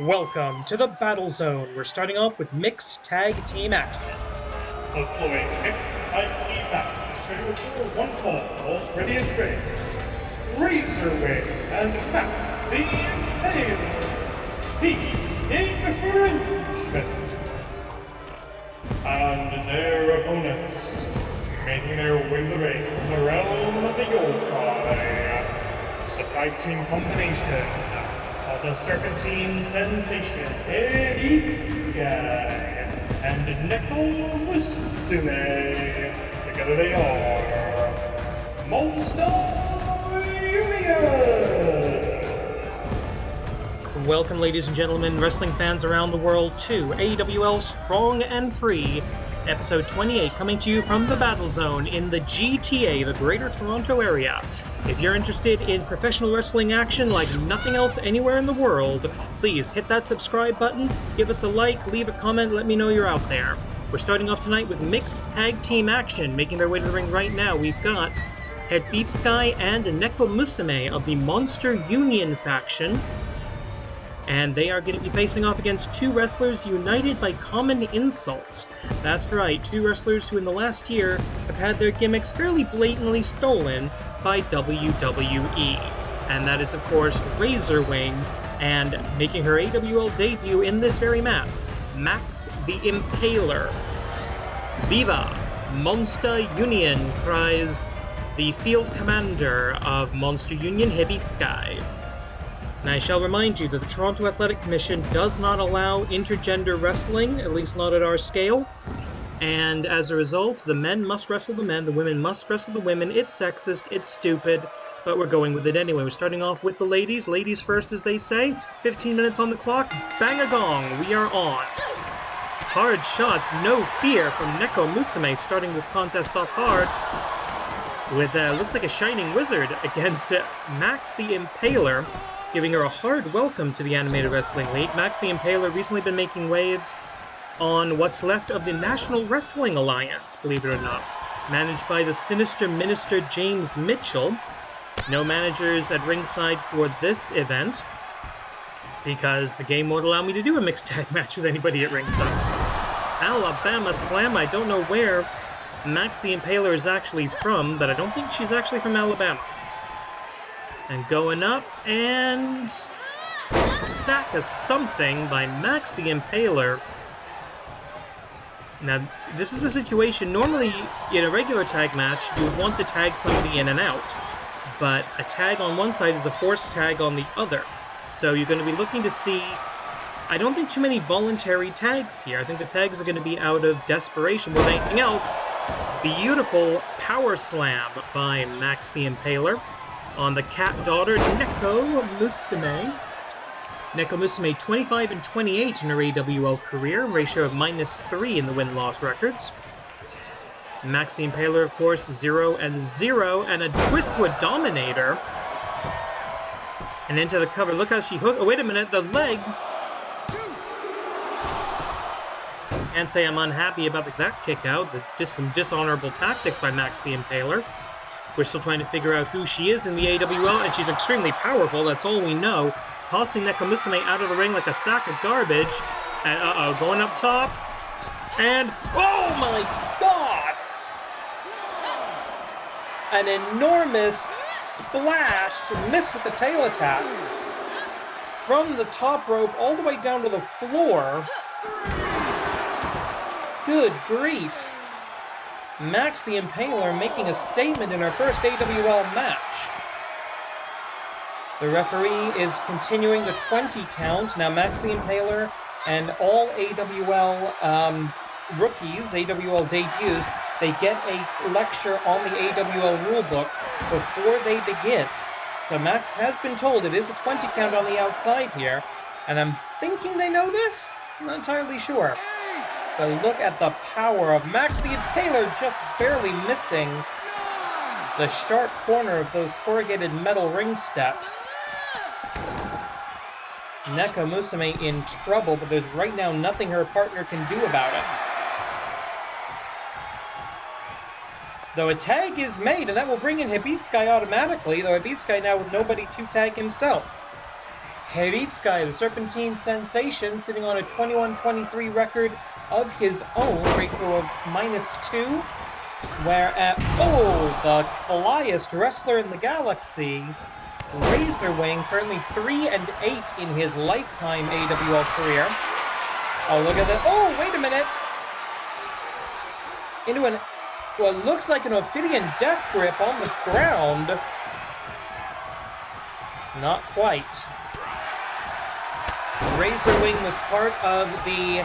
Welcome to the Battle Zone. We're starting off with mixed tag team action. Deploying mixed tag team match. Scheduled for one call, ready and trained. Razerwyng and Max the Impaler. Team in arrangement. And their opponents, making their way to the ring from the realm of the Yokai. The tag team combination of the Serpentine Sensation, Eddie Guy, and Neko Musume. Together they are Monster Union! Welcome, ladies and gentlemen, wrestling fans around the world, to AWL Strong and Free, episode 28, coming to you from the Battle Zone in the GTA, the Greater Toronto Area. If you're interested in professional wrestling action like nothing else anywhere in the world, please hit that subscribe button, give us a like, leave a comment, let me know you're out there. We're starting off tonight with mixed tag team action. Making their way to the ring right now, we've got Head Beef Sky and Neko Musume of the Monster Union faction. And they are going to be facing off against two wrestlers united by common insults. That's right, two wrestlers who in the last year have had their gimmicks fairly blatantly stolen by WWE. And that is, of course, Razerwyng, and making her AWL debut in this very match, Max the Impaler. Viva Monster Union, cries the field commander of Monster Union, Heavy Sky. And I shall remind you that the Toronto Athletic Commission does not allow intergender wrestling, at least not at our scale. And as a result, the men must wrestle the men, the women must wrestle the women. It's sexist, it's stupid, but we're going with it anyway. We're starting off with the ladies. Ladies first, as they say. 15 minutes on the clock. Bang a gong. We are on. Hard shots, no fear from Neko Musume, starting this contest off hard with, looks like a Shining Wizard against Max the Impaler, giving her a hard welcome to the Animated Wrestling League. Max the Impaler recently been making waves on what's left of the National Wrestling Alliance, believe it or not, managed by the sinister Minister James Mitchell. No managers at ringside for this event, because the game won't allow me to do a mixed tag match with anybody at ringside. Alabama Slam, I don't know where Max the Impaler is actually from, but I don't think she's actually from Alabama. And going up, and sack of something by Max the Impaler. Now, this is a situation, normally in a regular tag match, you would want to tag somebody in and out. But a tag on one side is a forced tag on the other. So you're going to be looking to see, I don't think too many voluntary tags here. I think the tags are going to be out of desperation more than anything else. Beautiful power slam by Max the Impaler on the cat daughter, Neko Musume. Neko Musume 25 and 28 in her AWL career, ratio of -3 in the win-loss records. Max the Impaler, of course, 0 and 0, and a Twistwood Dominator. And into the cover. Look how she hooked. Oh, wait a minute, the legs. Can't say I'm unhappy about that kick out. Some dishonorable tactics by Max the Impaler. We're still trying to figure out who she is in the AWL, and she's extremely powerful, that's all we know. Tossing Neko Musume out of the ring like a sack of garbage. And going up top. And, oh my god! An enormous splash, miss with the tail attack. From the top rope all the way down to the floor. Good grief. Max the Impaler making a statement in her first AWL match. The referee is continuing the 20 count. Now Max the Impaler and all AWL rookies, AWL debuts, they get a lecture on the AWL rulebook before they begin. So Max has been told it is a 20 count on the outside here, and I'm thinking they know this? I'm not entirely sure. But look at the power of Max the Impaler, just barely missing the sharp corner of those corrugated metal ring steps. Neko Musume in trouble, but there's right now nothing her partner can do about it. Though a tag is made, and that will bring in Habitsky automatically, though Habitsky now with nobody to tag himself. Hevitsky, the Serpentine sensation, sitting on a 21-23 record of his own, ratio of -2. Whereas, the highest wrestler in the galaxy, Razerwyng, currently 3-8 in his lifetime AWL career. Oh, look at that. Oh, wait a minute. Into what looks like an Ophidian death grip on the ground. Not quite. Razerwyng was part of the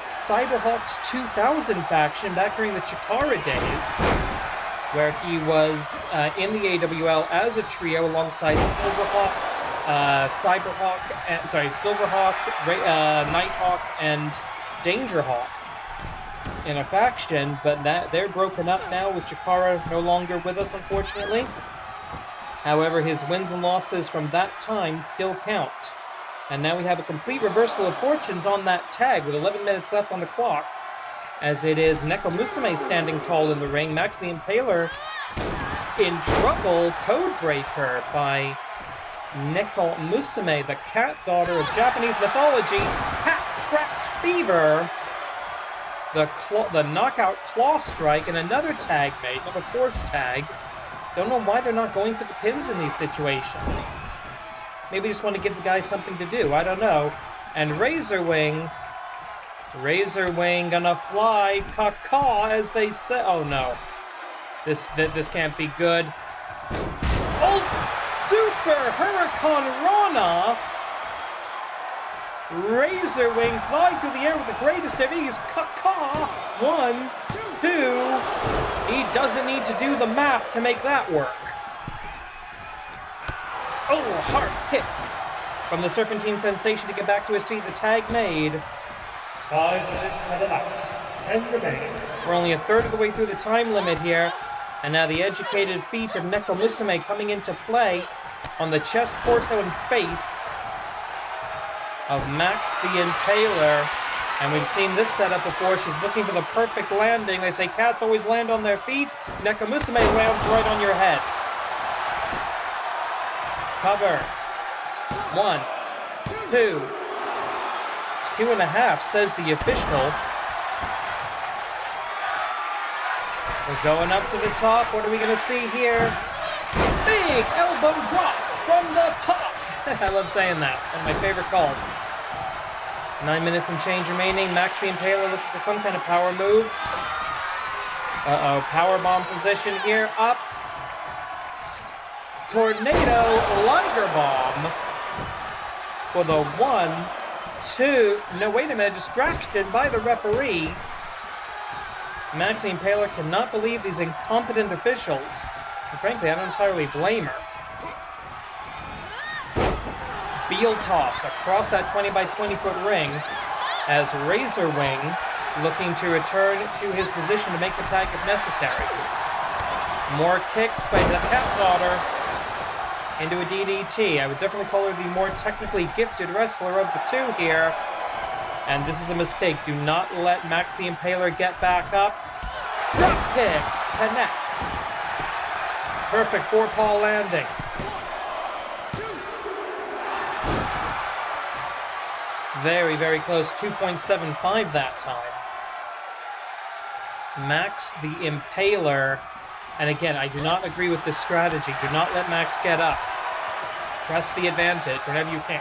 Cyberhawks 2000 faction back during the Chikara days, where he was in the AWL as a trio alongside Silverhawk, Nighthawk, and Dangerhawk in a faction, but they're broken up now with Chikara no longer with us, unfortunately. However, his wins and losses from that time still count. And now we have a complete reversal of fortunes on that tag with 11 minutes left on the clock, as it is Neko Musume standing tall in the ring. Max the Impaler in trouble. Codebreaker by Neko Musume, the cat daughter of Japanese mythology. Cat Scratch Fever. The knockout claw strike, and another tag made, another force tag. Don't know why they're not going for the pins in these situations. Maybe just want to give the guy something to do. I don't know. And Razerwyng gonna fly caca, as they say. Oh no, this can't be good. Oh, Super Hurricane Rana. Razerwyng flying through the air with the greatest of ease. Caca. 1, 2. He doesn't need to do the math to make that work. Oh, hard hit from the Serpentine sensation to get back to his feet. The tag made. 5 minutes have elapsed. 10 remaining. We're only a third of the way through the time limit here. And now the educated feet of Neko Musume coming into play on the chest, torso, and face of Max the Impaler. And we've seen this setup before. She's looking for the perfect landing. They say cats always land on their feet. Neko Musume lands right on your head. Cover. 1, 2. 2.5, says the official. We're going up to the top. What are we going to see here? Big elbow drop from the top. I love saying that. One of my favorite calls. 9 minutes and change remaining. Max the Impaler looking for some kind of power move. Power bomb position here. Up. Tornado Liger Bomb for the 1, 2. No, wait a minute. Distraction by the referee. Max the Impaler cannot believe these incompetent officials. And frankly, I don't entirely blame her. Beal tossed across that 20 by 20 foot ring as Razerwyng looking to return to his position to make the tag if necessary. More kicks by the cat daughter into a DDT. I would definitely call her the more technically gifted wrestler of the two here. And this is a mistake. Do not let Max the Impaler get back up. Drop kick connects. Perfect four-paw landing. Very, very close. 2.75 that time. Max the Impaler. And again, I do not agree with this strategy. Do not let Max get up. Press the advantage whenever you can.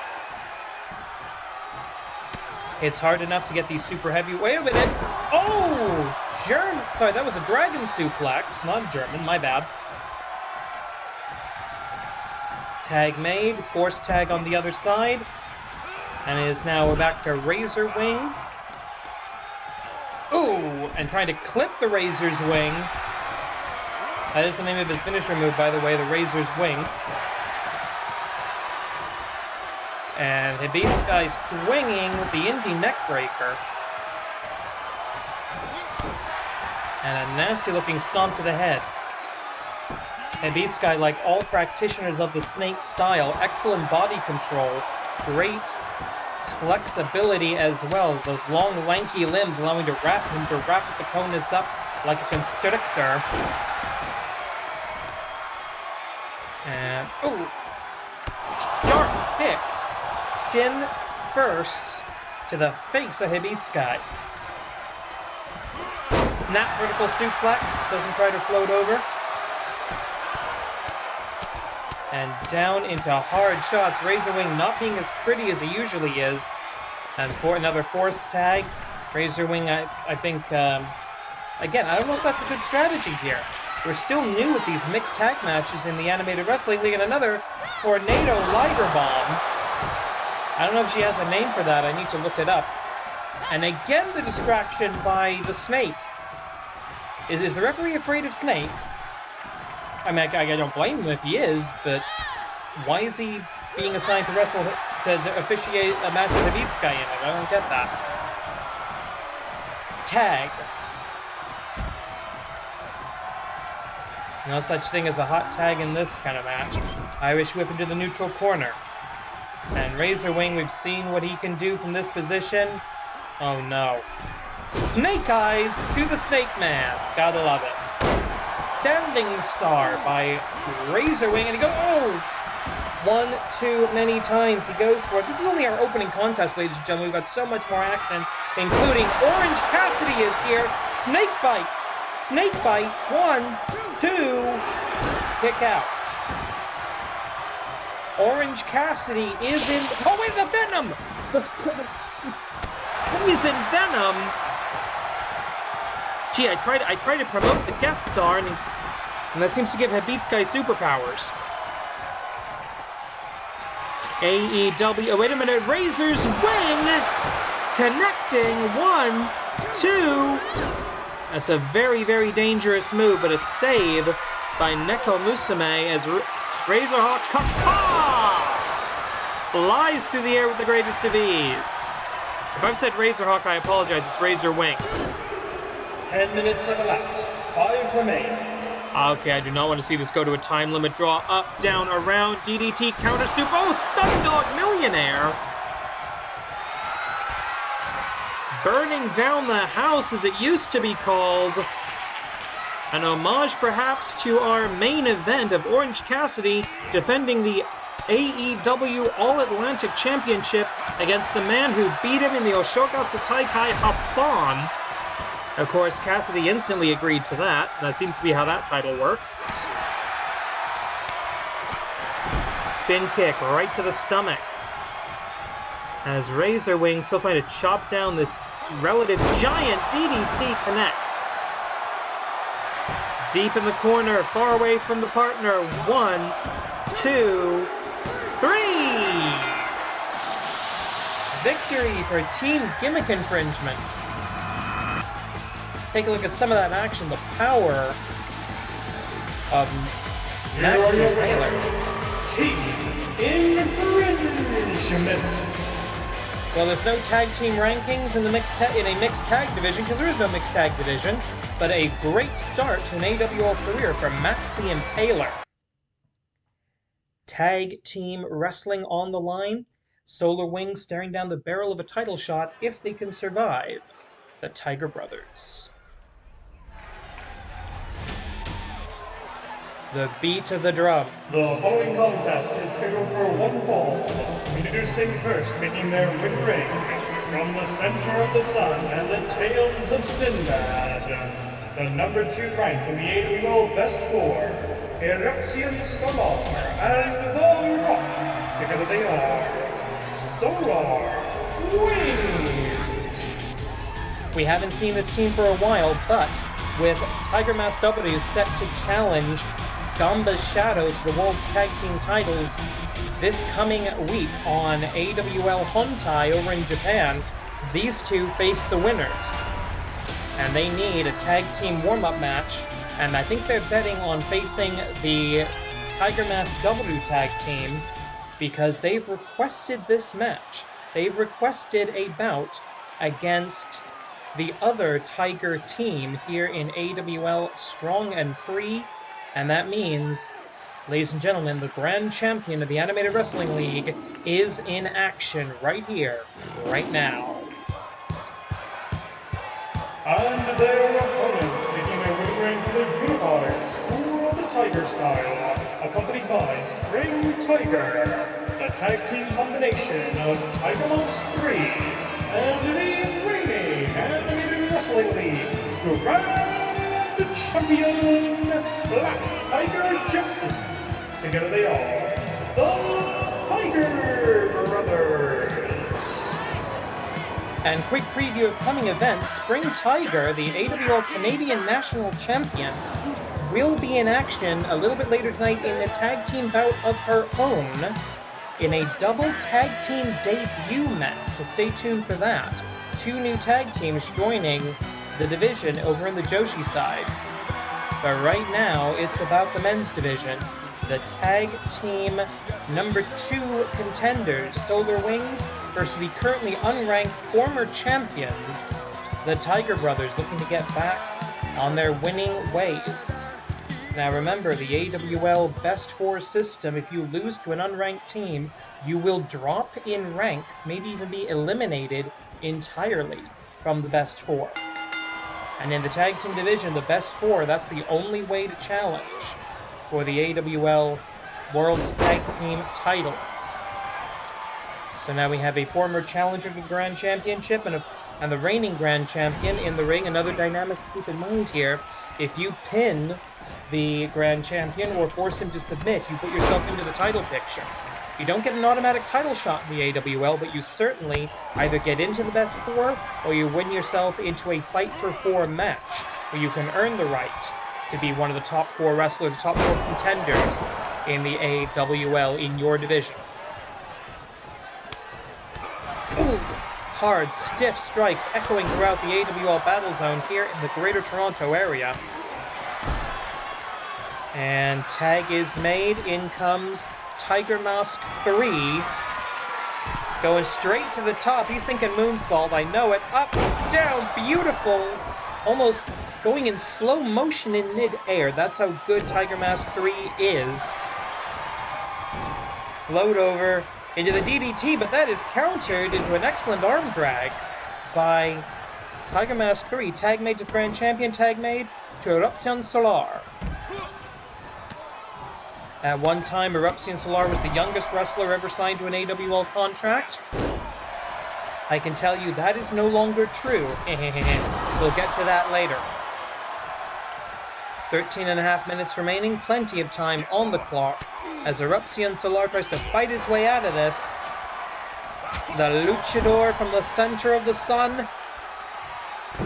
It's hard enough to get these super heavy... Wait a minute! Oh! Sorry, that was a dragon suplex, not German, my bad. Tag made. Force tag on the other side. And it is now back to Razerwyng. Ooh! And trying to clip the Razor's Wing. That is the name of his finisher move, by the way, the Razor's Wing. And he beats guy swinging with the Indie Neckbreaker. And a nasty-looking stomp to the head. And beats guy, like all practitioners of the snake style, excellent body control, great flexibility as well. Those long, lanky limbs allowing him to wrap his opponents up like a constrictor. And, ooh, sharp hits shin first to the face of Hibitsukai. Snap vertical suplex, doesn't try to float over. And down into hard shots. Razerwyng not being as pretty as he usually is. And for another force tag. Razerwyng, I think, again, I don't know if that's a good strategy here. We're still new with these mixed tag matches in the Animated Wrestling League, and another Tornado Liger Bomb. I don't know if she has a name for that, I need to look it up. And again, the distraction by the snake. Is the referee afraid of snakes? I mean, I don't blame him if he is, but why is he being assigned to wrestle, to officiate a match with Hibitsukai in it? I don't get that. Tag. No such thing as a hot tag in this kind of match. Irish whip into the neutral corner. And Razerwyng, we've seen what he can do from this position. Oh no. Snake eyes to the Snake Man. Gotta love it. Standing star by Razerwyng, and he goes, oh! One too many times he goes for it. This is only our opening contest, ladies and gentlemen. We've got so much more action, including Orange Cassidy is here. Snake bite. Snake bite. 1, 2, kick out. Orange Cassidy is in... Oh, wait, the Venom! Poison Venom! Gee, I tried to promote the guest star, and that seems to give Hibitsukai superpowers. AEW... Oh, wait a minute. Razor's Wing! Connecting. 1, 2... That's a very, very dangerous move, but a save by Neko Musume as Razorhawk flies through the air with the greatest of ease. If I've said Razorhawk, I apologize. It's Razorwyng. 10 minutes have elapsed. 5 remain. Okay, I do not want to see this go to a time limit draw. Up, down, around, DDT, counter stoop. Oh, Stun Dog Millionaire! Burning down the house, as it used to be called. An homage, perhaps, to our main event of Orange Cassidy defending the AEW All-Atlantic Championship against the man who beat him in the Oshogatsu Taikai, Hassan. Of course, Cassidy instantly agreed to that. That seems to be how that title works. Spin kick right to the stomach. As Razerwyng still trying to chop down this relative giant, DDT connects. Deep in the corner, far away from the partner. 1, 2, 3! Victory for Team Gimmick Infringement. Take a look at some of that action, the power of Matt Impaler. Team Infringement. Well, there's no tag team rankings in the in a mixed tag division, because there is no mixed tag division, but a great start to an AWL career for Matt the Impaler. Tag team wrestling on the line. Solar Wing staring down the barrel of a title shot if they can survive. The Tiger Brothers. The beat of the drum. The following contest is scheduled for one fall. Introducing first, making their win ring from the center of the sun and the tails of Sinbad. The number 2 rank in the AWL Best 4, Erexian Solar and The Rock. Together they are Solar Wings. We haven't seen this team for a while, but with Tiger Mask W set to challenge Gamba's Shadows for the World's Tag Team titles this coming week on AWL Hontai over in Japan, these two face the winners. And they need a tag team warm-up match, and I think they're betting on facing the Tiger Mask W tag team because they've requested this match. They've requested a bout against the other Tiger team here in AWL Strong and Free, and that means, ladies and gentlemen, the grand champion of the Animated Wrestling League is in action right here, right now. And their opponents, making their way into the unified School of the Tiger style, accompanied by Spring Tiger, the tag team combination of Tiger Moms 3 and the reigning Animated Wrestling League Grand Champion Black Tiger Justice. Together they are the Tiger Brothers. And quick preview of coming events, Spring Tiger, the AWL Canadian National Champion, will be in action a little bit later tonight in a tag team bout of her own in a double tag team debut match, so stay tuned for that. 2 new tag teams joining the division over in the Joshi side. But right now, it's about the men's division. The tag team number 2 contenders, Solar Wings, versus the currently unranked former champions, the Tiger Brothers, looking to get back on their winning ways. Now remember, the AWL Best 4 system, if you lose to an unranked team, you will drop in rank, maybe even be eliminated entirely from the Best 4. And in the tag team division, the Best 4, that's the only way to challenge for the AWL World's Tag Team titles. So now we have a former challenger to the Grand Championship and the reigning Grand Champion in the ring. Another dynamic to keep in mind here, if you pin the Grand Champion or force him to submit, you put yourself into the title picture. You don't get an automatic title shot in the AWL, but you certainly either get into the Best 4 or you win yourself into a Fight for 4 match where you can earn the right to be one of the top 4 wrestlers, the top 4 contenders in the AWL in your division. Ooh, hard, stiff strikes echoing throughout the AWL battle zone here in the Greater Toronto area. And tag is made. In comes Tiger Mask 3. Going straight to the top. He's thinking moonsault. I know it. Up, down, beautiful. Almost going in slow motion in mid-air. That's how good Tiger Mask 3 is. Float over into the DDT, but that is countered into an excellent arm drag by Tiger Mask 3. Tag made to Grand Champion. Tag made to Eruption Solar. At one time, Eruption Solar was the youngest wrestler ever signed to an AWL contract. I can tell you that is no longer true. We'll get to that later. 13.5 minutes remaining, plenty of time on the clock as Eruption Solar tries to fight his way out of this. The luchador from the center of the sun,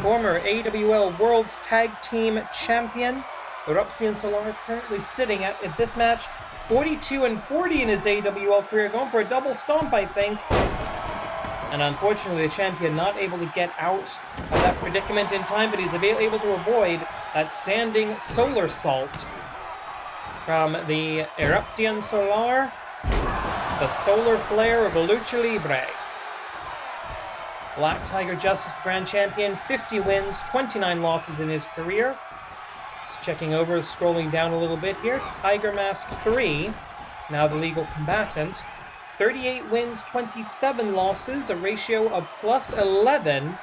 former AWL World's Tag Team Champion, Eruption Solar currently sitting at this match 42-40 in his AWL career, going for a double stomp, I think. And unfortunately, the champion not able to get out of that predicament in time, but he's able to avoid that standing solar salt from the Eruption Solar, the solar flare of a Lucha Libre. Black Tiger Justice, the Grand Champion, 50 wins, 29 losses in his career. Checking over, scrolling down a little bit here. Tiger Mask 3, now the legal combatant. 38 wins, 27 losses, a ratio of plus 11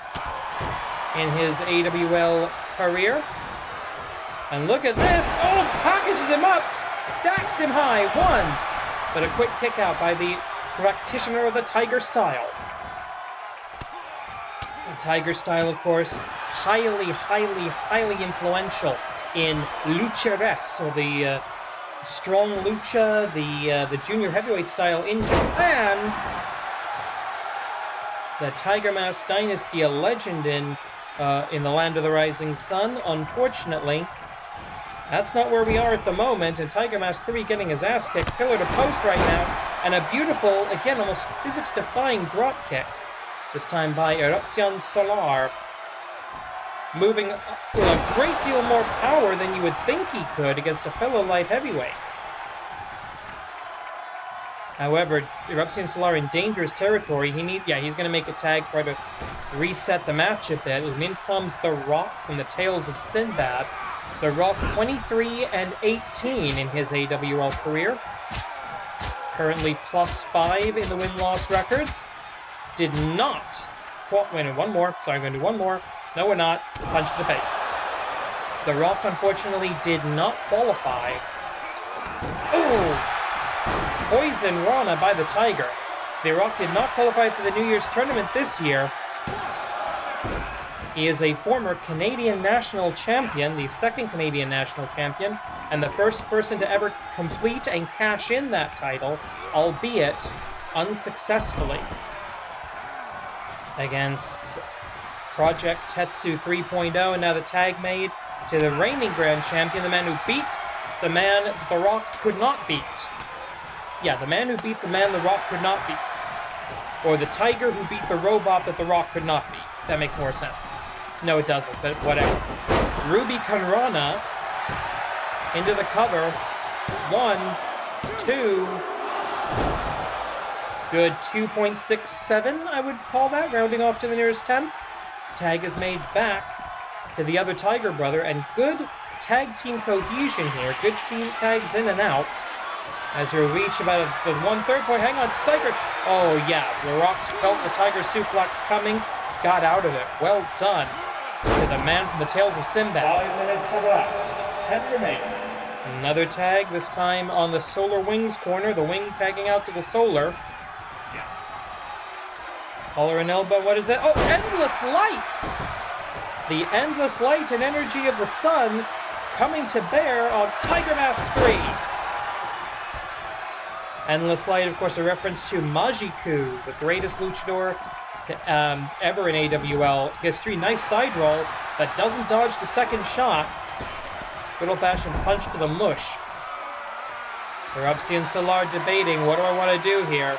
in his AWL career. And look at this. Oh, packages him up, stacks him high, one. But a quick kick out by the practitioner of the Tiger Style. The Tiger Style, of course, highly influential in Luchares, or the strong lucha, the junior heavyweight style in Japan. The Tiger Mask Dynasty, a legend in the land of the rising sun. Unfortunately, that's not where we are at the moment, and Tiger Mask 3 getting his ass kicked, pillar to post right now, and a beautiful, again, almost physics-defying drop kick, this time by Eruption Solar. Moving with a great deal more power than you would think he could against a fellow light heavyweight. However, Eruption Solar in dangerous territory. He's going to make a tag, try to reset the match a bit. And in comes The Rock from the Tales of Sinbad. The Rock 23-18 in his AWL career. Currently plus 5 in the win-loss records. Did not... Wait, one more. Sorry, I'm going to do one more. No, we're not. Punch to the face. The Rock, unfortunately, did not qualify. Oh! Poison Rana by the Tiger. The Rock did not qualify for the New Year's tournament this year. He is a former Canadian national champion, the second Canadian national champion, and the first person to ever complete and cash in that title, albeit unsuccessfully, against Project Tetsu 3.0, and now the tag made to the reigning grand champion, the man who beat the man The Rock could not beat. Yeah, the man who beat the man The Rock could not beat. Or the Tiger who beat the robot that The Rock could not beat. That makes more sense. No, it doesn't, but whatever. Ruby Kanrana into the cover. 1, 2. Good 2.67, I would call that, rounding off to the nearest 10th. Tag is made back to the other Tiger brother, and good tag team cohesion here. Good team tags in and out. As we reach about the 1/3 point, hang on, Tiger. Oh yeah, The Rock felt the Tiger suplex coming, got out of it. Well done to the man from the Tales of Sinbad. 5 minutes elapsed. 10 remain. Another tag, this time on the Solar Wings corner. The Wing tagging out to the Solar. Collar and elbow, what is that? Oh, Endless Light! The endless light and energy of the sun coming to bear on Tiger Mask 3. Endless Light, of course, a reference to Majiku, the greatest luchador ever in AWL history. Nice side roll, but doesn't dodge the second shot. Good old-fashioned punch to the mush. Erupsi and Solar debating, what do I want to do here?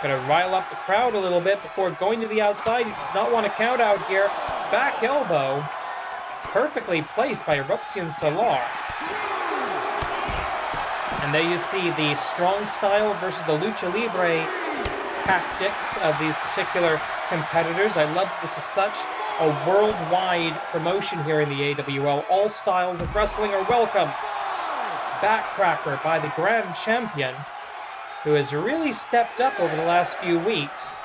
Gonna rile up the crowd a little bit before going to the outside. He does not want to count out here. Back elbow. Perfectly placed by Erupsi and Solar. And there you see the strong style versus the lucha libre tactics of these particular competitors. I love this is such a worldwide promotion here in the AWL. All styles of wrestling are welcome. Backcracker by the Grand Champion, who has really stepped up over the last few weeks,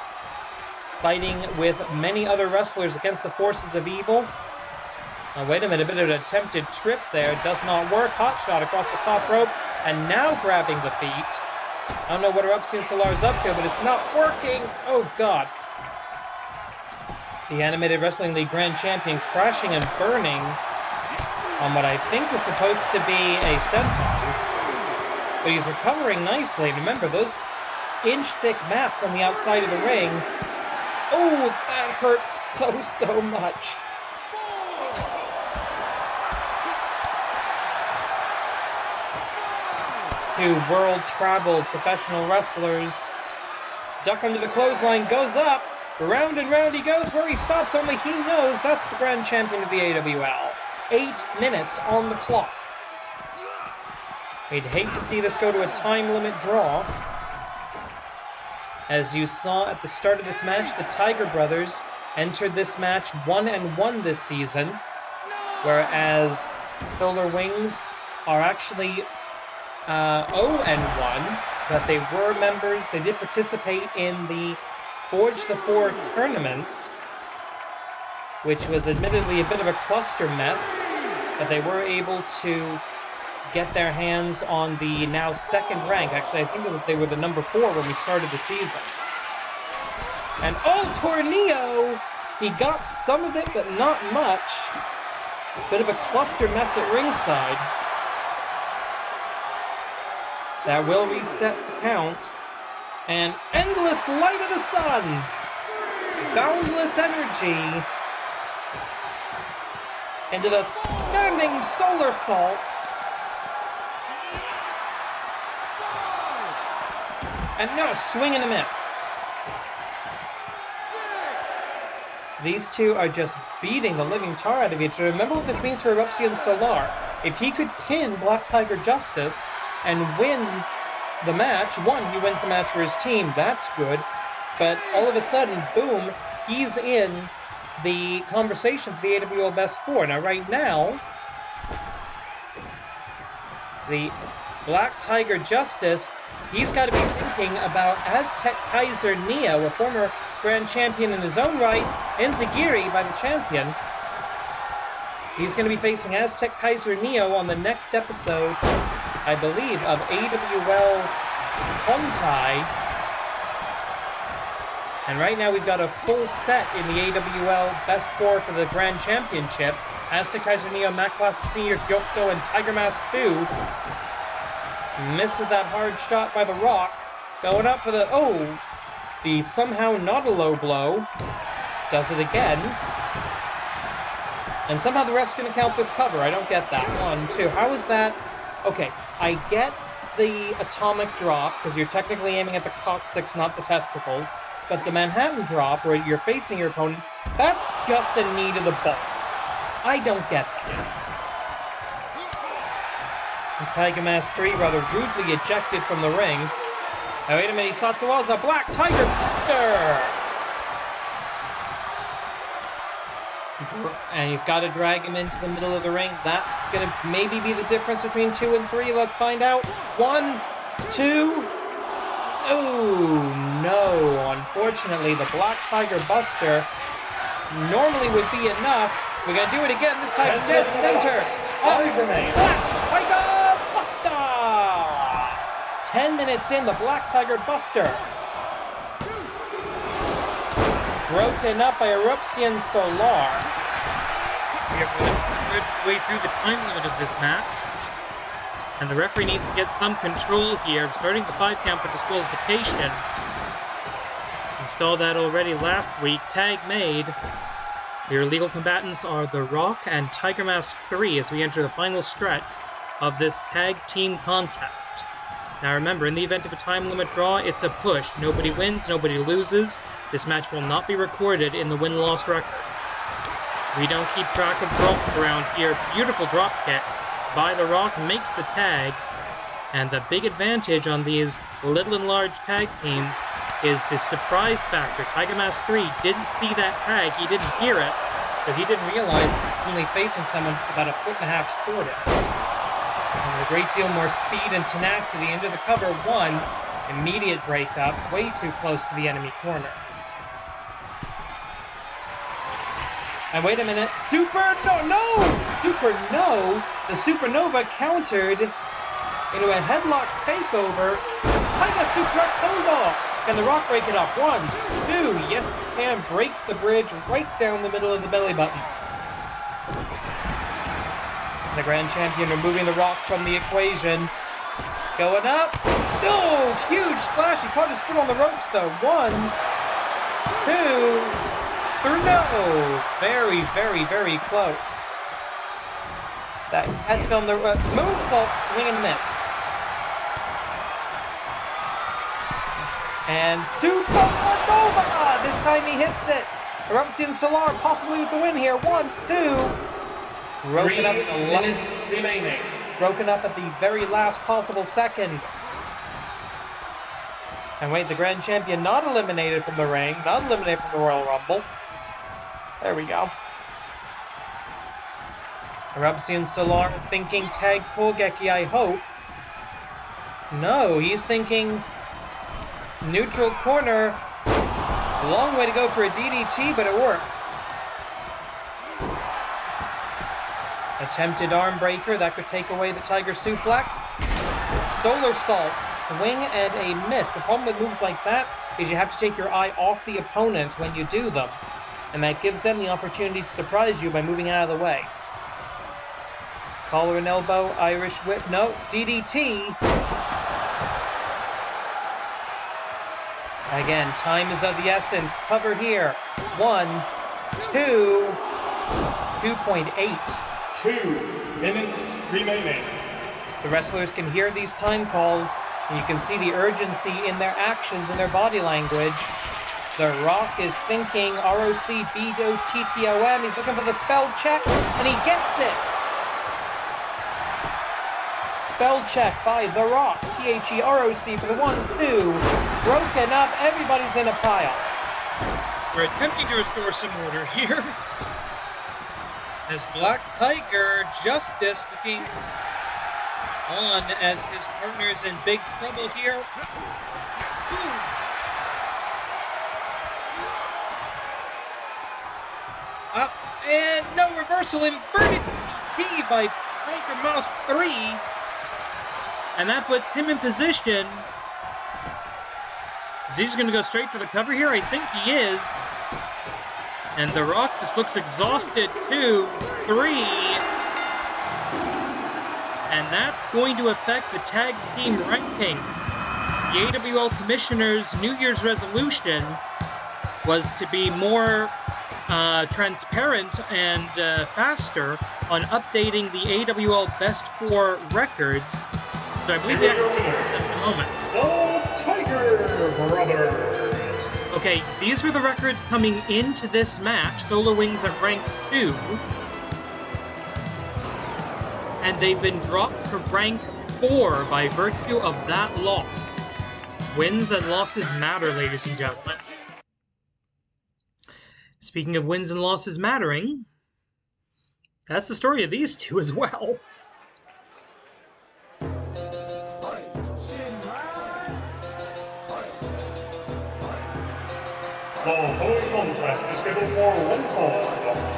fighting with many other wrestlers against the forces of evil. Now, wait a minute, a bit of an attempted trip there. Does not work. Hot shot across the top rope, and now grabbing the feet. I don't know what Erupsi and Solar is up to, but it's not working. Oh, God. The Animated Wrestling League Grand Champion crashing and burning on what I think was supposed to be a senton. But he's recovering nicely. Remember, those inch-thick mats on the outside of the ring. Oh, that hurts so much. Two world-traveled professional wrestlers. Duck under the clothesline, goes up. Round and round he goes. Where he stops, only he knows. That's the Grand Champion of the AWL. 8 minutes on the clock. We'd hate to see this go to a time limit draw. As you saw at the start of this match, the Tiger Brothers entered this match 1-1 this season, whereas Solar Wings are actually 0-1, but they were members. They did participate in the Forge the Four tournament, which was admittedly a bit of a cluster mess, but they were able to get their hands on the now second rank. Actually, I think that they were the number 4 when we started the season. And oh, Tornillo! He got some of it, but not much. Bit of a cluster mess at ringside. That will reset the count. And endless light of the sun! Boundless energy into the standing solar salt. And now a swing and a miss. These two are just beating the living tar out of each other. Remember what this means for Erupsi and Solar. If he could pin Black Tiger Justice and win the match, one, he wins the match for his team, that's good. But all of a sudden, boom, he's in the conversation for the AWL Best 4. Now, right now, the Black Tiger Justice, he's got to be thinking about Aztec Kaiser Neo, a former Grand Champion in his own right, Enzigiri by the champion. He's going to be facing Aztec Kaiser Neo on the next episode I believe, of AWL Hontai. And right now we've got a full set in the AWL Best 4 for the Grand Championship. Aztec Kaiser Neo, Mac Classic Senior, Gyokdo, and Tiger Mask 2. Missed with that hard shot by The Rock. Going up for the... Oh! The somehow not a low blow. Does it again. And somehow the ref's going to count this cover. I don't get that. 1, 2. How is that? Okay, I get the atomic drop, because you're technically aiming at the coccyx, not the testicles. But the Manhattan drop, where you're facing your opponent, that's just a knee to the balls. I don't get that. And Tiger Mask 3 rather rudely ejected from the ring. Now wait a minute, Satsuwaza, Black Tiger Buster! And he's got to drag him into the middle of the ring. That's going to maybe be the difference between 2 and 3. Let's find out. 1, 2... Oh, no. Unfortunately, the Black Tiger Buster normally would be enough. We're going to do it again, this time dead center. Black Tiger Buster! 10 minutes in, the Black Tiger Buster. Broken up by Eruption Solar. We are way through the time limit of this match. And the referee needs to get some control here, starting the 5 count for disqualification. We saw that already last week. Tag made. Your illegal combatants are The Rock and Tiger Mask 3 as we enter the final stretch of this tag team contest. Now remember, in the event of a time limit draw, it's a push. Nobody wins, nobody loses. This match will not be recorded in the win-loss records. We don't keep track of drops around here. Beautiful drop kick by The Rock makes the tag, and the big advantage on these little and large tag teams is the surprise factor. Tiger Mask 3 didn't see that tag, he didn't hear it, so he didn't realize he was only facing someone about 1.5 feet short of him. And with a great deal more speed and tenacity into the cover, 1 immediate breakup, way too close to the enemy corner. And wait a minute, the Supernova countered into a headlock takeover. Tiger Suplex Bulldog! Can The Rock break it up? 1, 2, yes he can, breaks the bridge right down the middle of the belly button. The Grand Champion removing The Rock from the equation. Going up. Oh, huge splash, he caught his foot on the ropes though. 1, 2, no! Very, very, very close. That catch on the moonsault, swing and miss. And Supernova! This time he hits it. Eruption Solar possibly with the win here. 1, 2. Broken up at 3 minutes remaining. Broken up at the very last possible second. And wait, the Grand Champion not eliminated from the ring, not eliminated from the Royal Rumble. There we go. Eruption Solar thinking tag Kogeki, I hope. No, he's thinking neutral corner. Long way to go for a DDT, but it worked. Attempted arm breaker, that could take away the Tiger Suplex. Solar Salt, swing and a miss. The problem with moves like that is you have to take your eye off the opponent when you do them. And that gives them the opportunity to surprise you by moving out of the way. Collar and elbow, Irish whip, no, DDT. Again, time is of the essence. Cover here. 1, 2, 2.8. 2 minutes remaining. The wrestlers can hear these time calls, and you can see the urgency in their actions and their body language. The Rock is thinking ROC, BDO, TTOM. He's looking for the spell check, and he gets it. Spell check by The Rock. THEROC for the 1, 2. Broken up. Everybody's in a pile. We're attempting to restore some order here. As Black Tiger Justice looking on as his partner's in big trouble here. Ooh. Up and no reversal, inverted key by Tiger Mask 3. And that puts him in position. Is he just going to go straight for the cover here? I think he is. And The Rock just looks exhausted. 2, 3. And that's going to affect the tag team rankings. The AWL Commissioner's New Year's resolution was to be more transparent and faster on updating the AWL Best 4 records. So I believe we have to do that in a moment. The Tiger Brothers. Okay, these were the records coming into this match. Solar Wings at rank 2. And they've been dropped to rank 4 by virtue of that loss. Wins and losses matter, ladies and gentlemen. Speaking of wins and losses mattering, that's the story of these two as well. The whole contest is scheduled for one fall.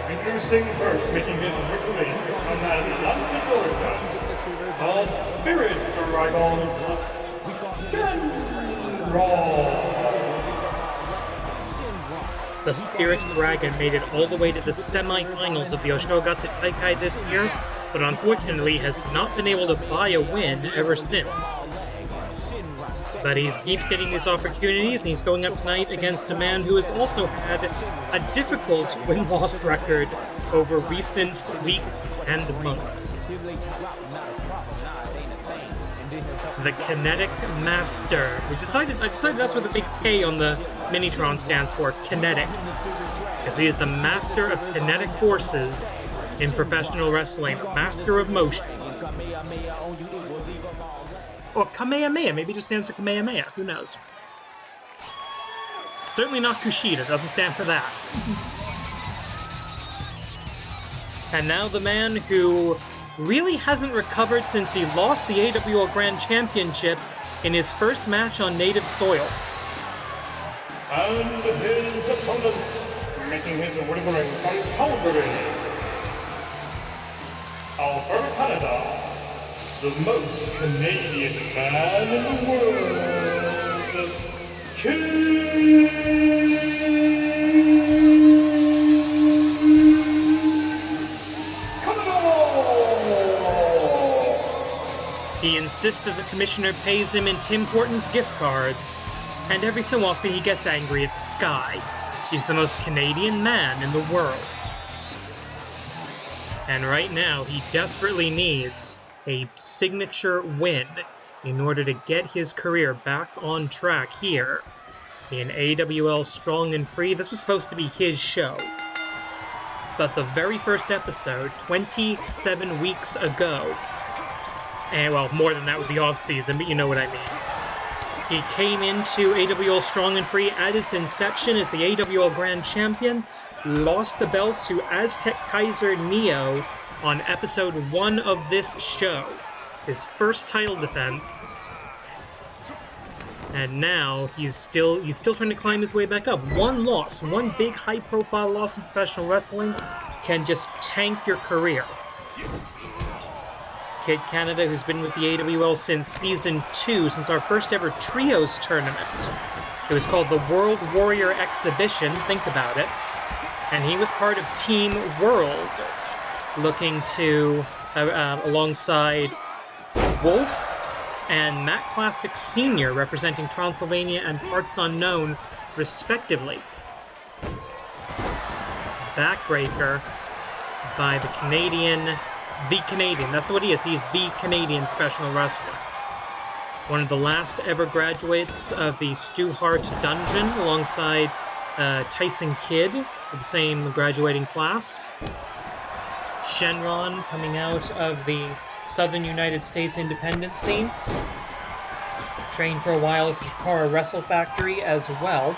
Introducing first, making his victory from Atlanta, Georgia. The Spirit Dragon, Shynron. The Spirit Dragon made it all the way to the semi-finals of the Oshogata Taikai this year, but unfortunately has not been able to buy a win ever since. But he keeps getting these opportunities, and he's going up tonight against a man who has also had a difficult win-loss record over recent weeks and months. The Kinetic Master. I decided that's what the big K on the Minitron stands for, Kinetic. Because he is the master of kinetic forces in professional wrestling. Master of motion. Or Kamehameha, maybe it just stands for Kamehameha, who knows. It's certainly not Kushida, doesn't stand for that. And now the man who really hasn't recovered since he lost the AWL Grand Championship in his first match on native soil. And his opponent, making his withering from Calgary, Alberta, Canada. The most Canadian man in the world, He insists that the commissioner pays him in Tim Hortons gift cards, and every so often he gets angry at the sky. He's the most Canadian man in the world. And right now, he desperately needs a signature win in order to get his career back on track here in AWL Strong and Free. This was supposed to be his show. But the very first episode, 27 weeks ago, and well, more than that with the off-season, but you know what I mean. He came into AWL Strong and Free at its inception as the AWL Grand Champion, lost the belt to Aztec Kaiser Neo on episode 1 of this show, his first title defense, and now he's still trying to climb his way back up. One loss, one big high-profile loss in professional wrestling can just tank your career. Kid Canada, who's been with the AWL since Season 2, since our first ever Trios tournament. It was called the World Warrior Exhibition, think about it, and he was part of Team World, looking to, alongside Wolf and Matt Classic Sr., representing Transylvania and Parts Unknown, respectively. Backbreaker by the Canadian, that's what he is, he's the Canadian professional wrestler. One of the last ever graduates of the Stu Hart Dungeon, alongside Tyson Kidd, for the same graduating class. Shynron, coming out of the Southern United States independent scene. Trained for a while at the Chikara Wrestle Factory as well.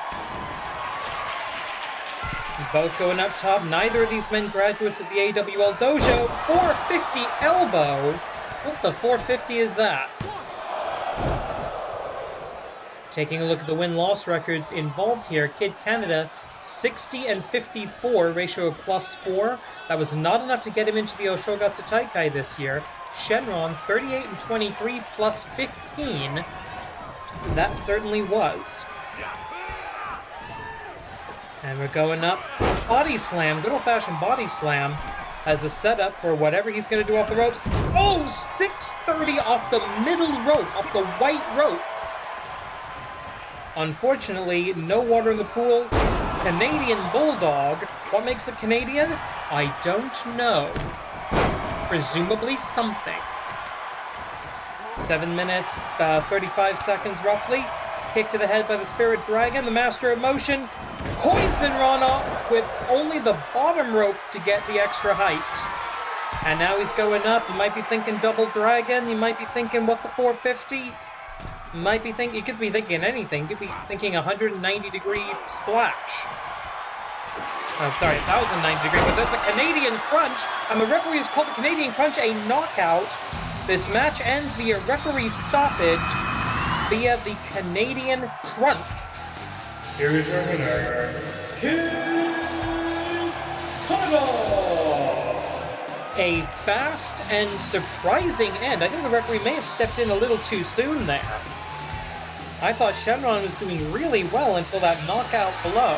Both going up top. Neither of these men graduates of the AWL Dojo. 450 elbow? What the 450 is that? Taking a look at the win-loss records involved here, Kid Canada 60 and 54, ratio of +4. That was not enough to get him into the Oshogatsu Taikai this year. Shynron 38 and 23 +15. That certainly was. And we're going up. Body slam, good old-fashioned body slam, as a setup for whatever he's going to do off the ropes. Oh, 630 off the middle rope, off the white rope. Unfortunately, no water in the pool. Canadian Bulldog. What makes it Canadian? I don't know. Presumably something. 7 minutes, 35 seconds roughly. Kick to the head by the Spirit Dragon, the Master of Motion. Poison Rana with only the bottom rope to get the extra height. And now he's going up. You might be thinking double dragon. You might be thinking, what, the 450? You could be thinking anything. You could be thinking 190-degree splash. Oh, sorry, 1,090-degree, but there's a Canadian Crunch, and the referee has called the Canadian Crunch a knockout. This match ends via referee stoppage via the Canadian Crunch. Here's your winner, Kid Canada! A fast and surprising end. I think the referee may have stepped in a little too soon there. I thought Shynron was doing really well until that knockout blow.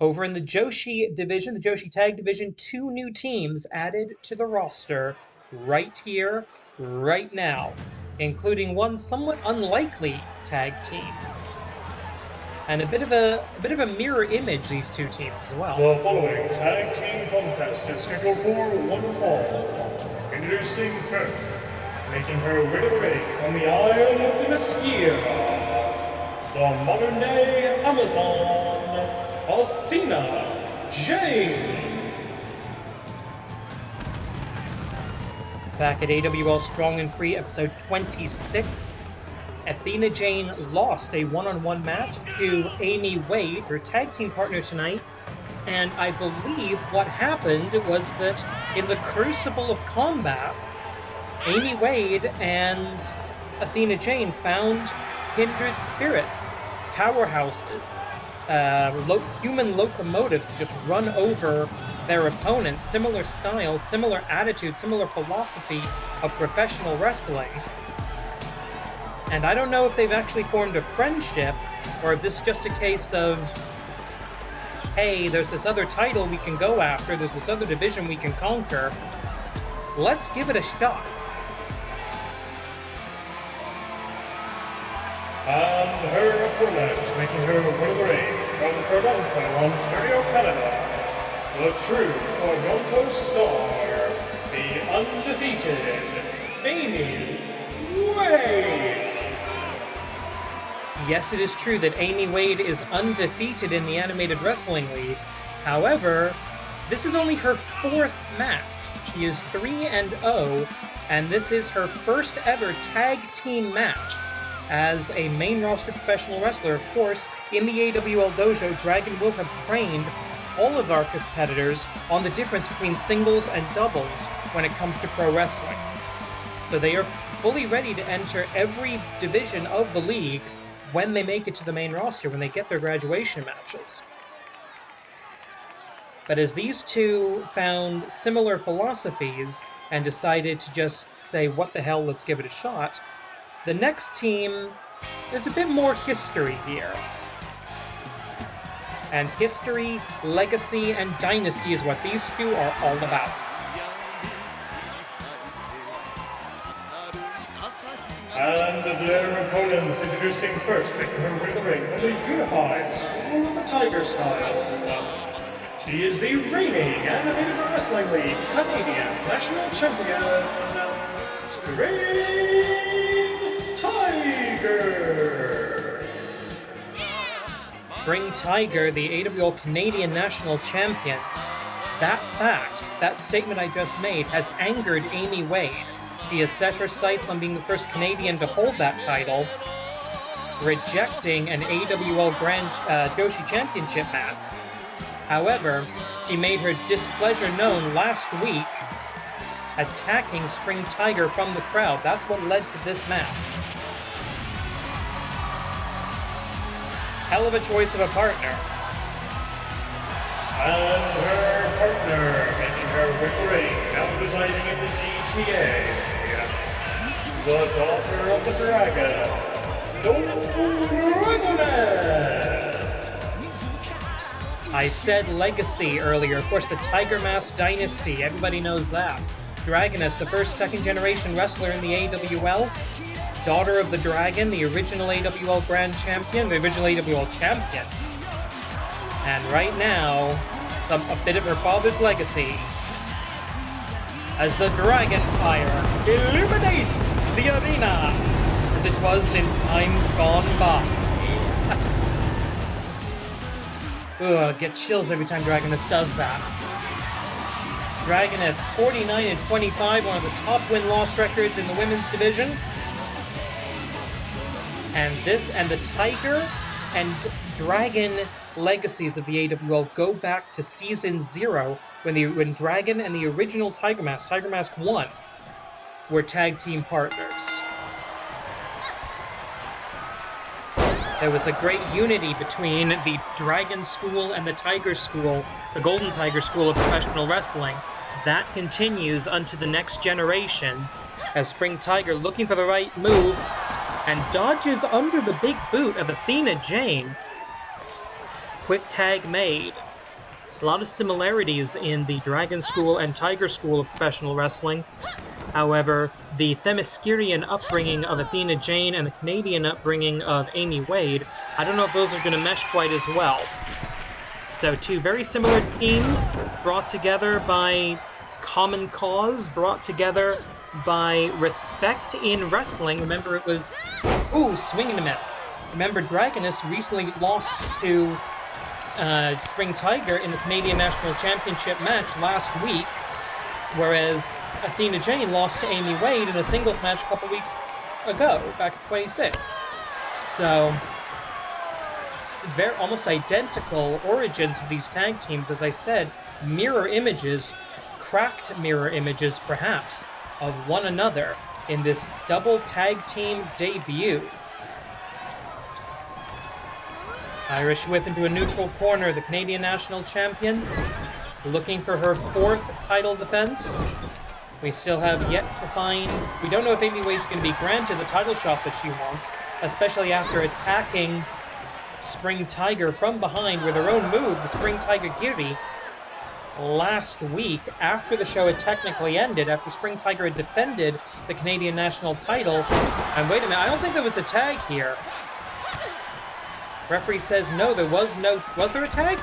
Over in the Joshi division, the Joshi Tag Division, 2 new teams added to the roster right here, right now, including one somewhat unlikely tag team. And a bit of a mirror image, these two teams as well. The following tag team contest is scheduled for one fall. Introducing first, making her way to the ring on the Isle of the Mosquito, the modern-day Amazon, Athena Jane. Back at AWL Strong and Free, episode 26, Athena Jane lost a one-on-one match to Amy Wade, her tag team partner tonight, and I believe what happened was that in the crucible of combat, Amy Wade and Athena Jane found kindred spirits, powerhouses, human locomotives to just run over their opponents, similar styles, similar attitudes, similar philosophy of professional wrestling. And I don't know if they've actually formed a friendship, or if this is just a case of, hey, there's this other title we can go after, there's this other division we can conquer, let's give it a shot. And her opponent, making her way to the ring from Toronto, Ontario, Canada, the true Toronto star, the undefeated Amy Wade. Yes, it is true that Amy Wade is undefeated in the Animated Wrestling League. However, this is only her 4th match. She is 3-0, and this is her first ever tag team match as a main roster professional wrestler. Of course, in the AWL Dojo, Dragon will have trained all of our competitors on the difference between singles and doubles when it comes to pro wrestling. So they are fully ready to enter every division of the league when they make it to the main roster, when they get their graduation matches. But as these two found similar philosophies and decided to just say, what the hell, let's give it a shot, the next team, there's a bit more history here. And history, legacy, and dynasty is what these two are all about. And their opponents, introducing first, making her way to the ring from the unified School of the Tiger style. She is the reigning Animated Wrestling League Canadian National Champion, Spring Tiger. Spring Tiger, the AWL Canadian National Champion. That fact, that statement I just made, has angered Amy Wade. She has set her sights on being the first Canadian to hold that title, rejecting an AWL Grand Joshi Championship match. However, she made her displeasure known last week, attacking Spring Tiger from the crowd. That's what led to this match. Hell of a choice of a partner. And her partner, making her way to the ring, now residing in the GTA, the daughter of the dragon, I said Legacy earlier. Of course, the Tiger Mask Dynasty. Everybody knows that. Dragoness, the first second-generation wrestler in the AWL. Daughter of the Dragon, the original AWL Grand Champion, the original AWL Champion. And right now, a bit of her father's legacy. As the Dragon Fire illuminates the arena, as it was in times gone by. Ugh, get chills every time Dragoness does that. Dragoness, 49-25, one of the top win-loss records in the women's division. And the Tiger and Dragon legacies of the AWL go back to Season 0, when Dragon and the original Tiger Mask 1, were tag team partners. There was a great unity between the Dragon School and the Tiger School, the Golden Tiger School of professional wrestling. That continues unto the next generation, as Spring Tiger, looking for the right move, and dodges under the big boot of Athena Jane. Quick tag made. A lot of similarities in the Dragon School and Tiger School of professional wrestling. However, the Themyscirian upbringing of Athena Jane and the Canadian upbringing of Amy Wade, I don't know if those are going to mesh quite as well. So two very similar teams brought together by common cause, brought together by respect in wrestling. Remember, it was... Ooh, swing and a miss. Remember, Dragoness recently lost to Spring Tiger in the Canadian National Championship match last week, whereas Athena Jane lost to Amy Wade in a singles match a couple weeks ago, back at 26. So, very, almost identical origins of these tag teams. As I said, mirror images, cracked mirror images perhaps, of one another in this double tag team debut. Irish whip into a neutral corner, the Canadian National Champion, looking for her 4th title defense. We still have yet to find... We don't know if Amy Wade's going to be granted the title shot that she wants, especially after attacking Spring Tiger from behind with her own move, the Spring Tiger Giri, last week after the show had technically ended, after Spring Tiger had defended the Canadian National title. And wait a minute, I don't think there was a tag here. Referee says no, there was no... Was there a tag?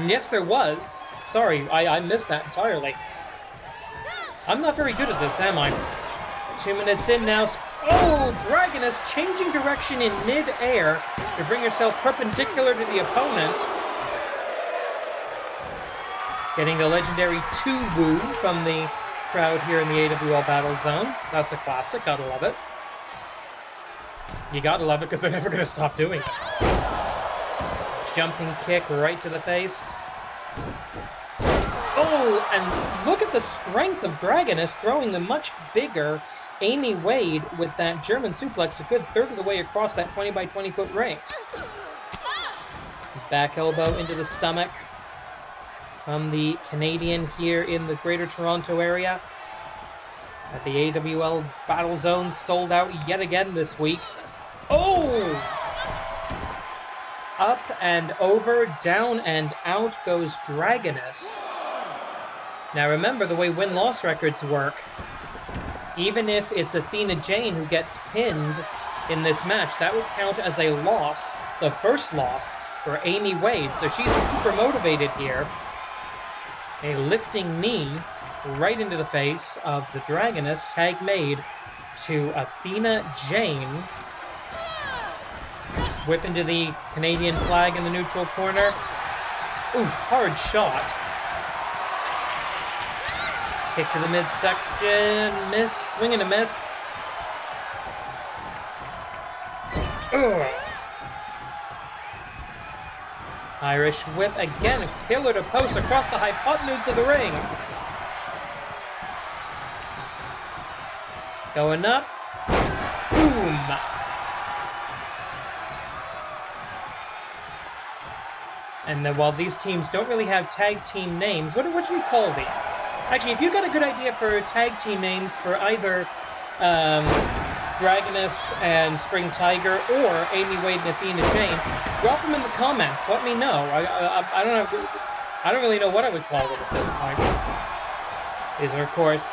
Yes, there was. Sorry, I missed that entirely. I'm not very good at this, am I? 2 minutes in now. Oh, Dragoness changing direction in mid-air to bring herself perpendicular to the opponent. Getting a legendary 2-woo from the crowd here in the AWL Battle Zone. That's a classic, gotta love it. You gotta love it because they're never gonna stop doing it. Jumping kick right to the face. Oh, and look at the strength of Dragoness throwing the much bigger Amy Wade with that German suplex a good third of the way across that 20 by 20 foot ring. Back elbow into the stomach from the Canadian here in the Greater Toronto area. At the AWL Battle Zone, sold out yet again this week. Oh! Up and over, down and out goes Dragoness. Now remember the way win-loss records work. Even if it's Athena Jane who gets pinned in this match, that would count as a loss, the first loss, for Amy Wade. So she's super motivated here. A lifting knee right into the face of the Dragoness, tag made to Athena Jane. Whip into the Canadian flag in the neutral corner. Ooh, hard shot. Kick to the midsection, miss, swing and a miss. Ugh. Irish whip again, pillar to post across the hypotenuse of the ring. Going up. Boom. And while these teams don't really have tag team names, what do we call these? Actually, if you've got a good idea for tag team names for either Dragonist and Spring Tiger or Amy Wade and Athena Jane, drop them in the comments. Let me know. I don't really know what I would call them at this point. These are, of course,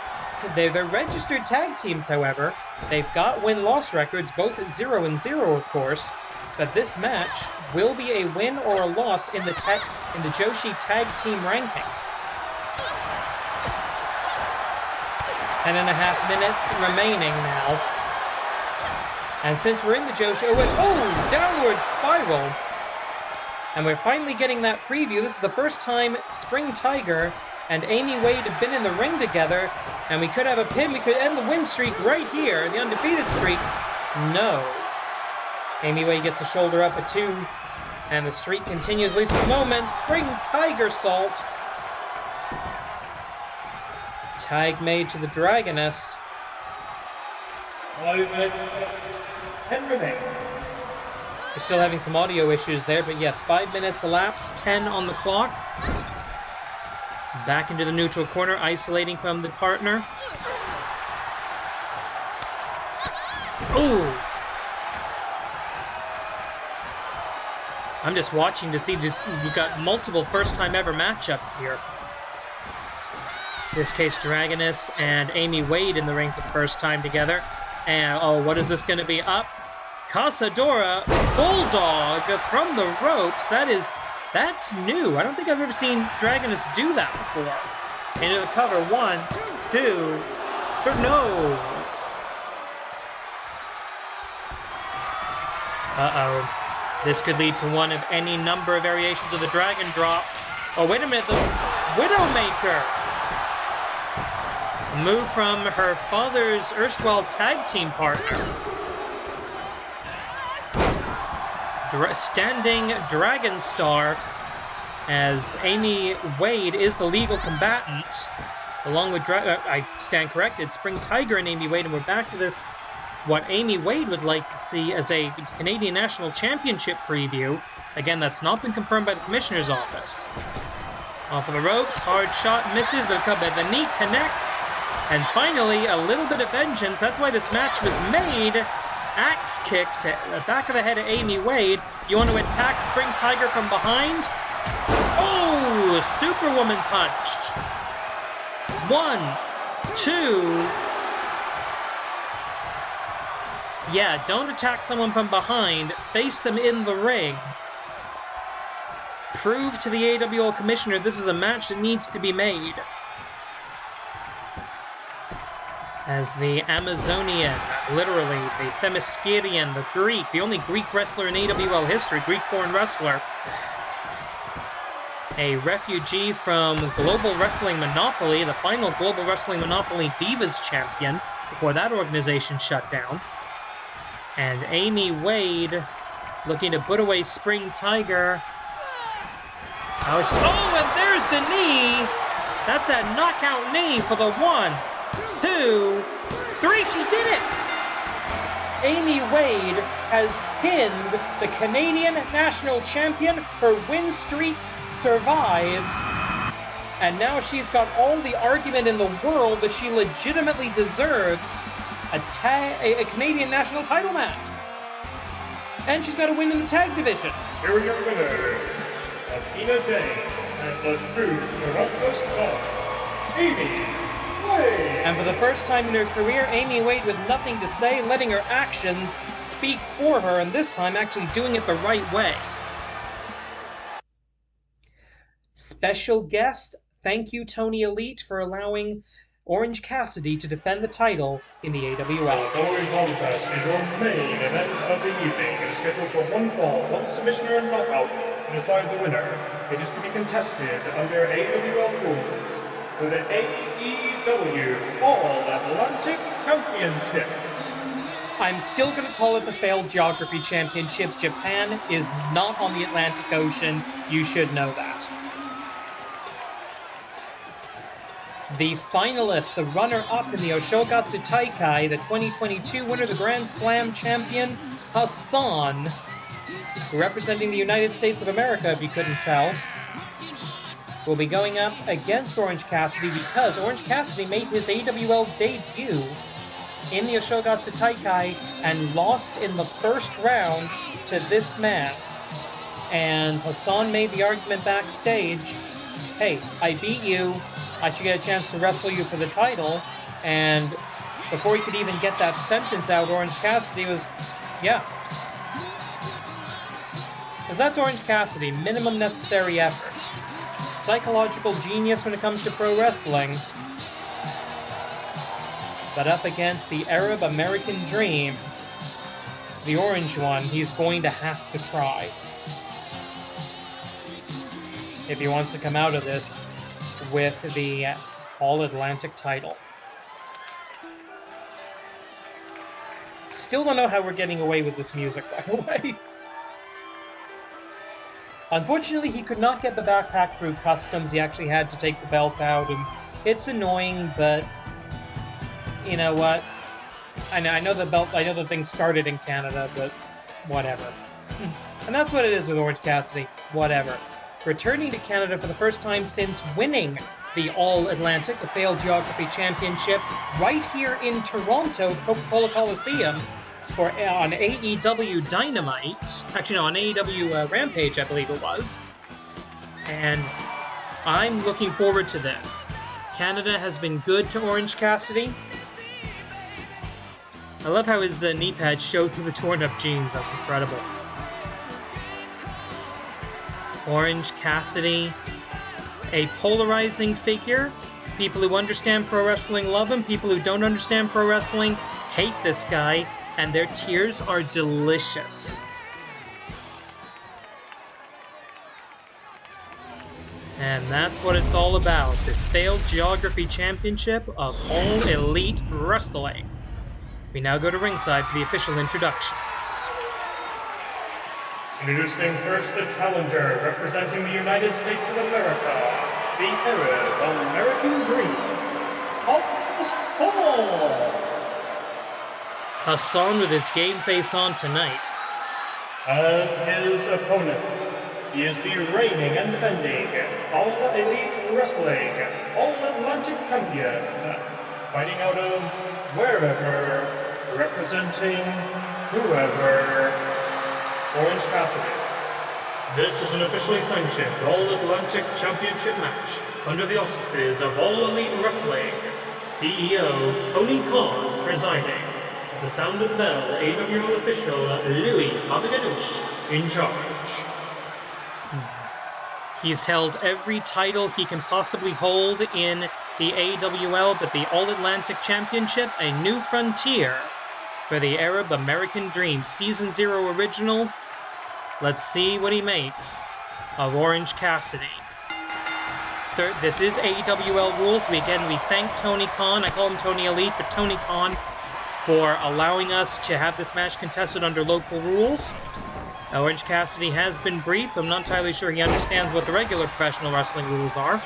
they're registered tag teams, however. They've got win-loss records, both at 0-0, of course. But this match will be a win or a loss in the Joshi Tag Team rankings. 10.5 minutes remaining now. And since we're in the Joshi... downward spiral! And we're finally getting that preview. This is the first time Spring Tiger and Amy Wade have been in the ring together. And we could have a pin. We could end the win streak right here. The undefeated streak. No. Amy Wade gets a shoulder up at 2. And the streak continues, at least for the moment. Spring Tiger Salt. Tag made to the Dragoness. 5 minutes, 10 remaining. We're still having some audio issues there, but yes, 5 minutes elapsed, 10 on the clock. Back into the neutral corner, isolating from the partner. Ooh! I'm just watching to see this. We've got multiple first-time ever matchups here. In this case, Dragoness and Amy Wade in the ring for the first time together. And, what is this going to be? Up. Casadora Bulldog from the ropes. That's new. I don't think I've ever seen Dragoness do that before. Into the cover. 1, 2, 3. No. Uh-oh. This could lead to one of any number of variations of the Dragon Drop. Oh, wait a minute. The Widowmaker. A move from her father's erstwhile tag team partner. Standing Dragon Star, as Amy Wade is the legal combatant, along with I stand corrected, Spring Tiger and Amy Wade, and we're back to this, what Amy Wade would like to see as a Canadian National Championship preview. Again, that's not been confirmed by the Commissioner's office. Off of the ropes, hard shot misses, but the knee connects, and finally, a little bit of vengeance. That's why this match was made. Axe kick to the back of the head of Amy Wade. You want to attack Spring Tiger from behind? Oh, Superwoman punched. 1, 2. Yeah, don't attack someone from behind. Face them in the ring. Prove to the AWL Commissioner this is a match that needs to be made. As the Amazonian, literally, the Themyscirian, the Greek, the only Greek wrestler in AWL history, Greek-born wrestler, a refugee from Global Wrestling Monopoly, the final Global Wrestling Monopoly Divas champion, before that organization shut down. And Amy Wade looking to put away Spring Tiger. Oh, and there's the knee! That's that knockout knee for the 1, 2, 3. She did it! Amy Wade has pinned the Canadian National Champion. Her win streak survives. And now she's got all the argument in the world that she legitimately deserves a Canadian National title match. And she's got a win in the tag division. Here are your winners, Athena Jane, and the truth miraculous God, Amy Wade. And for the first time in her career, Amy Wade with nothing to say, letting her actions speak for her, and this time actually doing it the right way. Special guest, thank you Tony Elite for allowing Orange Cassidy to defend the title in the AWL. Following contest is your main event of the evening. It is scheduled for 1 fall, 1 submission and knockout to decide the winner. It is to be contested under AWL rules for the AEW All-Atlantic Championship. I'm still going to call it the Failed Geography Championship. Japan is not on the Atlantic Ocean. You should know that. The finalist, the runner-up in the Oshogatsu Taikai, the 2022 winner, the Grand Slam champion, Hassan, representing the United States of America, if you couldn't tell, will be going up against Orange Cassidy because Orange Cassidy made his AWL debut in the Oshogatsu Taikai and lost in the first round to this man. And Hassan made the argument backstage, hey, I beat you, I should get a chance to wrestle you for the title. And before he could even get that sentence out, Orange Cassidy was, yeah. Because that's Orange Cassidy, minimum necessary effort. Psychological genius when it comes to pro wrestling. But up against the Arab American Dream, the orange one, he's going to have to try. If he wants to come out of this with the All-Atlantic title. Still don't know how we're getting away with this music, by the way. Unfortunately, he could not get the backpack through customs. He actually had to take the belt out, and it's annoying, but you know what? I know the thing started in Canada, but whatever. And that's what it is with Orange Cassidy. Whatever. Returning to Canada for the first time since winning the All-Atlantic, the Failed Geography Championship, right here in Toronto, Coca-Cola Coliseum, on AEW Dynamite. Actually, no, on AEW Rampage, I believe it was. And I'm looking forward to this. Canada has been good to Orange Cassidy. I love how his knee pads show through the torn-up jeans. That's incredible. Orange Cassidy, a polarizing figure. People who understand pro wrestling love him. People who don't understand pro wrestling hate this guy. And their tears are delicious. And that's what it's all about. The Failed Geography Championship of All Elite Wrestling. We now go to ringside for the official introductions. Introducing first the challenger, representing the United States of America, the Arab American Dream, Hassan. Hassan with his game face on tonight. And his opponent, he is the reigning and defending All Elite Wrestling, All-Atlantic Champion, fighting out of wherever, representing whoever, Orange Cassidy. This is an officially sanctioned All-Atlantic Championship match under the auspices of All Elite Wrestling, CEO Tony Khan presiding. The sound of the bell, AWL official Louis Abiganoush in charge. He's held every title he can possibly hold in the AWL, but the All-Atlantic Championship, a new frontier for the Arab American Dream. Season 0 original. Let's see what he makes of Orange Cassidy. This is AWL rules. We thank Tony Khan. I call him Tony Elite, but Tony Khan for allowing us to have this match contested under local rules. Orange Cassidy has been briefed. I'm not entirely sure he understands what the regular professional wrestling rules are,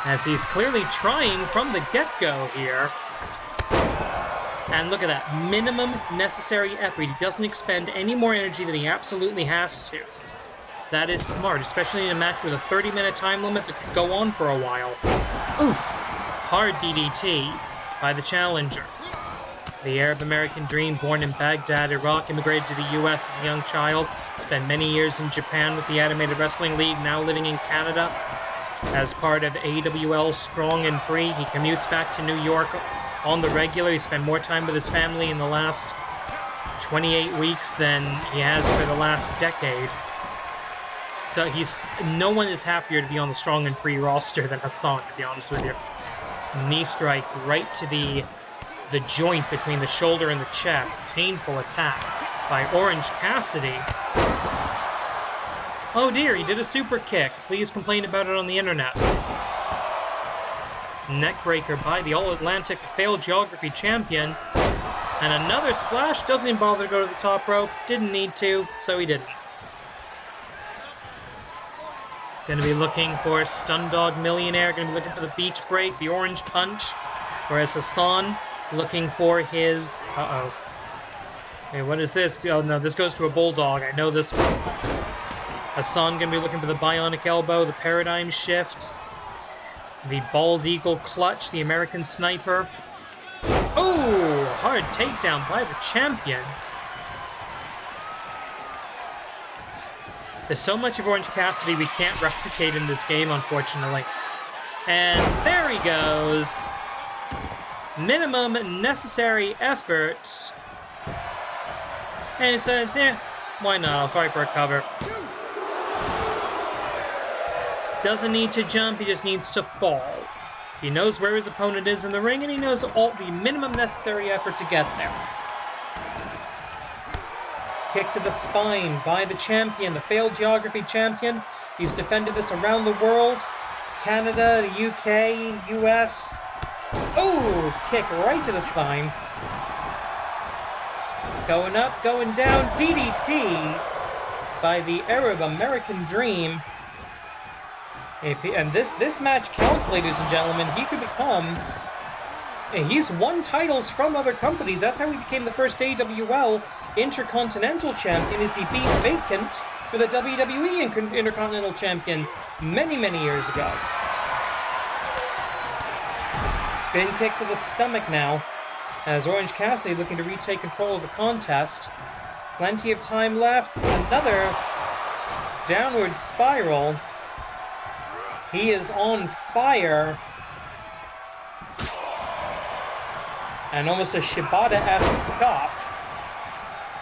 as he's clearly trying from the get-go here. And look at that, minimum necessary effort. He doesn't expend any more energy than he absolutely has to. That is smart, especially in a match with a 30-minute time limit that could go on for a while. Oof. Hard DDT by the challenger. The Arab American Dream, born in Baghdad, Iraq, immigrated to the US as a young child, spent many years in Japan with the Animated Wrestling League, now living in Canada. As part of AWL Strong and Free, he commutes back to New York on the regular. He spent more time with his family in the last 28 weeks than he has for the last decade. So no one is happier to be on the Strong and Free roster than Hassan, to be honest with you. Knee strike right to the joint between the shoulder and the chest. Painful attack by Orange Cassidy. Oh dear, he did a super kick. Please complain about it on the internet. Neckbreaker by the All-Atlantic Failed Geography Champion. And another splash. Doesn't even bother to go to the top rope. Didn't need to, so he didn't. Gonna be looking for Stundog Millionaire. Gonna be looking for the beach break, the orange punch. Whereas Hassan looking for his... Hey, what is this? Oh no, this goes to a bulldog. I know this one. Hassan gonna be looking for the bionic elbow, the paradigm shift, the bald eagle clutch, the American sniper. Oh, hard takedown by the champion. There's so much of Orange Cassidy we can't replicate in this game, unfortunately. And there he goes. Minimum necessary effort. And he says, yeah, why not? I'll try for a cover. Doesn't need to jump, he just needs to fall. He knows where his opponent is in the ring, and he knows all the minimum necessary effort to get there. Kick to the spine by the champion, the failed geography champion. He's defended this around the world. Canada, the UK, US. Oh, kick right to the spine. Going up, going down, DDT by the Arab American Dream. And this match counts, ladies and gentlemen. He could become... He's won titles from other companies. That's how he became the first AWL Intercontinental Champion, as he beat Vacant for the WWE Intercontinental Champion many, many years ago. Spin kick to the stomach now, as Orange Cassidy looking to retake control of the contest. Plenty of time left. Another downward spiral. He is on fire. And almost a Shibata-esque chop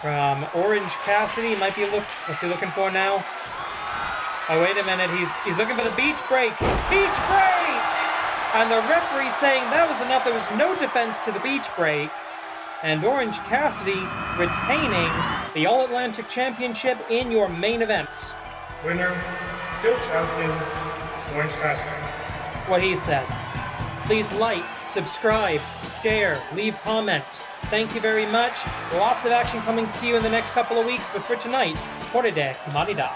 from Orange Cassidy. Might be what's he looking for now? Oh, wait a minute. He's looking for the beach break. Beach break! And the referee saying that was enough. There was no defense to the beach break. And Orange Cassidy retaining the All-Atlantic Championship in your main event. Winner, still champion, Orange Cassidy. What he said. Please like, subscribe, share, leave comment. Thank you very much. Lots of action coming to you in the next couple of weeks, but for tonight, Korede Kamarida.